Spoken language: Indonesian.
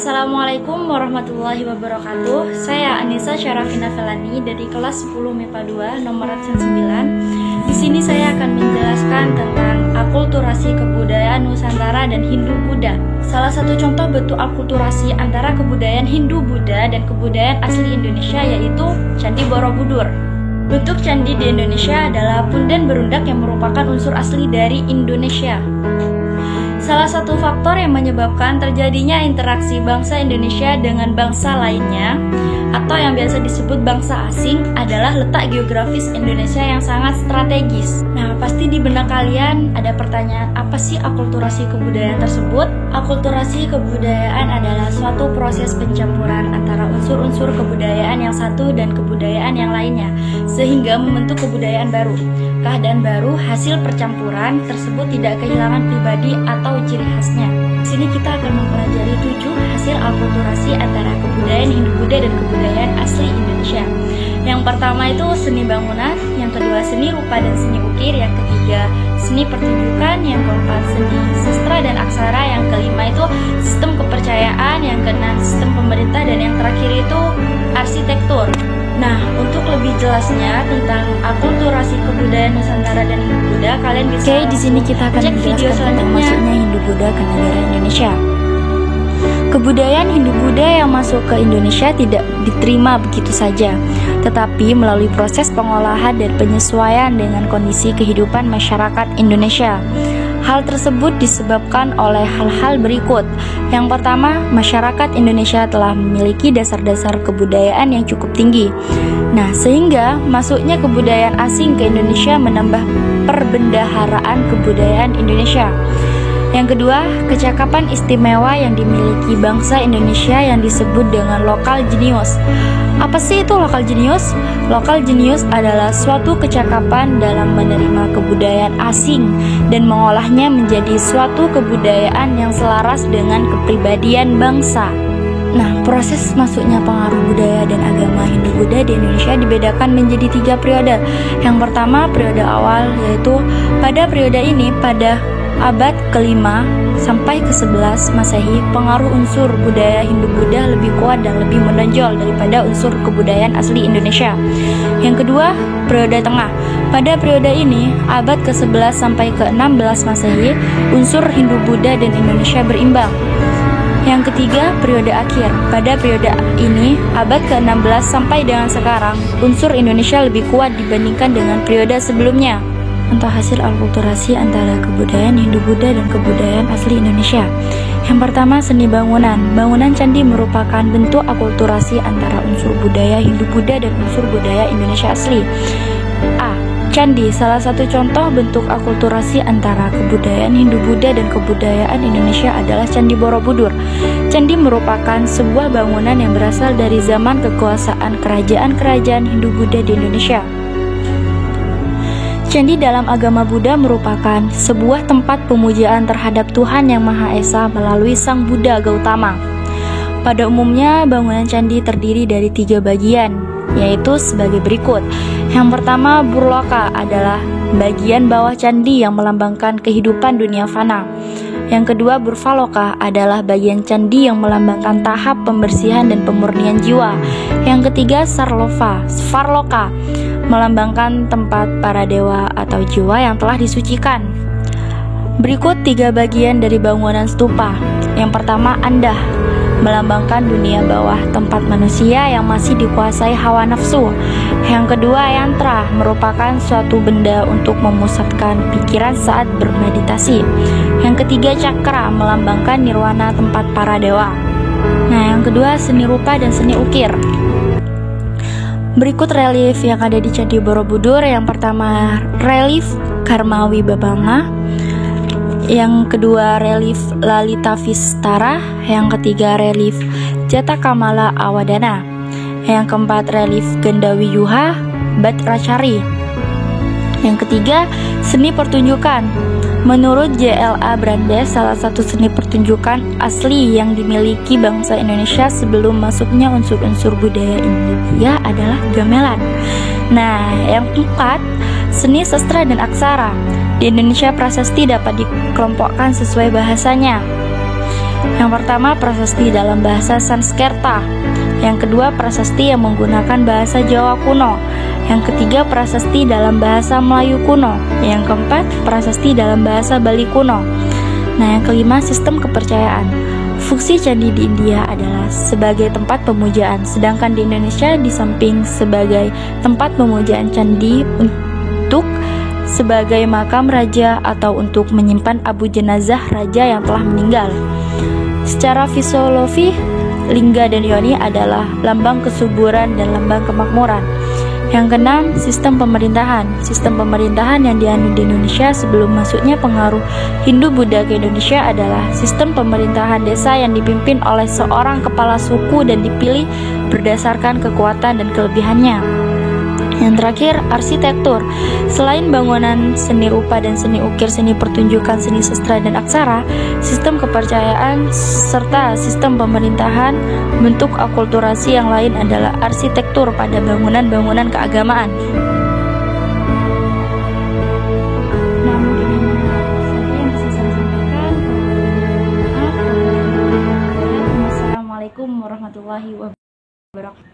Assalamualaikum warahmatullahi wabarakatuh. Saya Anissa Syarafina Felani dari kelas 10 MIPA 2 nomor absen 9. Di sini saya akan menjelaskan tentang akulturasi kebudayaan Nusantara dan Hindu-Buddha. Salah satu contoh bentuk akulturasi antara kebudayaan Hindu-Buddha dan kebudayaan asli Indonesia yaitu Candi Borobudur. Bentuk candi di Indonesia adalah punden berundak yang merupakan unsur asli dari Indonesia. Salah satu faktor yang menyebabkan terjadinya interaksi bangsa Indonesia dengan bangsa lainnya atau yang biasa disebut bangsa asing adalah letak geografis Indonesia yang sangat strategis. Nah, pasti di benak kalian ada pertanyaan, apa sih akulturasi kebudayaan tersebut? Akulturasi kebudayaan adalah suatu proses pencampuran antara unsur-unsur kebudayaan yang satu dan kebudayaan yang lainnya sehingga membentuk kebudayaan baru. Keadaan baru hasil percampuran tersebut tidak kehilangan pribadi atau ciri khasnya. Di sini kita akan mempelajari 7 hasil akulturasi antara kebudayaan Hindu-Buddha dan kebudayaan asli Indonesia. Yang pertama itu seni bangunan, yang kedua seni rupa dan seni ukir, yang ketiga seni pertunjukan, yang keempat seni sastra dan aksara, yang kelima itu sistem kepercayaan, yang keenam sistem pemerintah, dan yang terakhir itu arsitektur. Nah, untuk lebih jelasnya tentang akulturasi kebudayaan Nusantara dan Hindu-Buddha, kalian bisa di sini kita akan cek video tentang masuknya Hindu-Buddha ke negara Indonesia. Kebudayaan Hindu-Buddha yang masuk ke Indonesia tidak diterima begitu saja, tetapi melalui proses pengolahan dan penyesuaian dengan kondisi kehidupan masyarakat Indonesia. Hal tersebut disebabkan oleh hal-hal berikut. Yang pertama, masyarakat Indonesia telah memiliki dasar-dasar kebudayaan yang cukup tinggi. Nah, sehingga masuknya kebudayaan asing ke Indonesia menambah perbendaharaan kebudayaan Indonesia. Yang kedua, kecakapan istimewa yang dimiliki bangsa Indonesia yang disebut dengan lokal jenius. Apa sih itu lokal jenius? Lokal jenius adalah suatu kecakapan dalam menerima kebudayaan asing dan mengolahnya menjadi suatu kebudayaan yang selaras dengan kepribadian bangsa. Nah, proses masuknya pengaruh budaya dan agama Hindu-Buddha di Indonesia dibedakan menjadi 3 periode. Yang pertama, periode awal, yaitu pada periode ini pada abad ke-5 sampai ke-11 Masehi, pengaruh unsur budaya Hindu-Buddha lebih kuat dan lebih menonjol daripada unsur kebudayaan asli Indonesia. Yang kedua, periode tengah. Pada periode ini, abad ke-11 sampai ke-16 Masehi, unsur Hindu-Buddha dan Indonesia berimbang. Yang ketiga, periode akhir. Pada periode ini, abad ke-16 sampai dengan sekarang, unsur Indonesia lebih kuat dibandingkan dengan periode sebelumnya. Untuk hasil akulturasi antara kebudayaan Hindu-Buddha dan kebudayaan asli Indonesia. Yang pertama, seni bangunan. Bangunan candi merupakan bentuk akulturasi antara unsur budaya Hindu-Buddha dan unsur budaya Indonesia asli. A. Candi, salah satu contoh bentuk akulturasi antara kebudayaan Hindu-Buddha dan kebudayaan Indonesia adalah Candi Borobudur. Candi merupakan sebuah bangunan yang berasal dari zaman kekuasaan kerajaan-kerajaan Hindu-Buddha di Indonesia. Candi dalam agama Buddha merupakan sebuah tempat pemujaan terhadap Tuhan Yang Maha Esa melalui Sang Buddha Gautama. Pada umumnya, bangunan candi terdiri dari 3 bagian, yaitu sebagai berikut. Yang pertama, Burloka adalah bagian bawah candi yang melambangkan kehidupan dunia fana. Yang kedua, Burvaloka adalah bagian candi yang melambangkan tahap pembersihan dan pemurnian jiwa. Yang ketiga, Svarloka melambangkan tempat para dewa atau jiwa yang telah disucikan. Berikut 3 bagian dari bangunan stupa. Yang pertama, Andah, melambangkan dunia bawah tempat manusia yang masih dikuasai hawa nafsu. Yang kedua, Yantra, merupakan suatu benda untuk memusatkan pikiran saat bermeditasi. Yang ketiga, Cakra, melambangkan nirwana tempat para dewa. Nah, yang kedua, seni rupa dan seni ukir. Berikut relief yang ada di Candi Borobudur. Yang pertama, relief Karmawi Babanga. Yang kedua, relief Lalita Vistara. Yang ketiga, relief Jatakamala Awadana. Yang keempat, relief Gandawi Yuha Batracari. Yang ketiga, seni pertunjukan. Menurut J.L.A. Brandes, salah satu seni pertunjukan asli yang dimiliki bangsa Indonesia sebelum masuknya unsur-unsur budaya India adalah gamelan. Nah, yang keempat, seni sastra dan aksara. Di Indonesia, prasasti dapat dikelompokkan sesuai bahasanya. Yang pertama, prasasti dalam bahasa Sanskerta. Yang kedua, prasasti yang menggunakan bahasa Jawa kuno. Yang ketiga, prasasti dalam bahasa Melayu kuno. Yang keempat, prasasti dalam bahasa Bali kuno. Nah, yang kelima, sistem kepercayaan. Fungsi candi di India adalah sebagai tempat pemujaan, sedangkan di Indonesia di samping sebagai tempat pemujaan candi untuk sebagai makam raja atau untuk menyimpan abu jenazah raja yang telah meninggal. Secara filosofi, lingga dan yoni adalah lambang kesuburan dan lambang kemakmuran. Yang keenam, sistem pemerintahan. Sistem pemerintahan yang dianut di Indonesia sebelum masuknya pengaruh Hindu-Buddha ke Indonesia adalah sistem pemerintahan desa yang dipimpin oleh seorang kepala suku dan dipilih berdasarkan kekuatan dan kelebihannya. Yang terakhir, arsitektur. Selain bangunan, seni rupa dan seni ukir, seni pertunjukan, seni sastra dan aksara, sistem kepercayaan serta sistem pemerintahan, bentuk akulturasi yang lain adalah arsitektur pada bangunan-bangunan keagamaan. Nah, mungkin ini saja yang bisa saya sampaikan. Wassalamualaikum warahmatullahi wabarakatuh.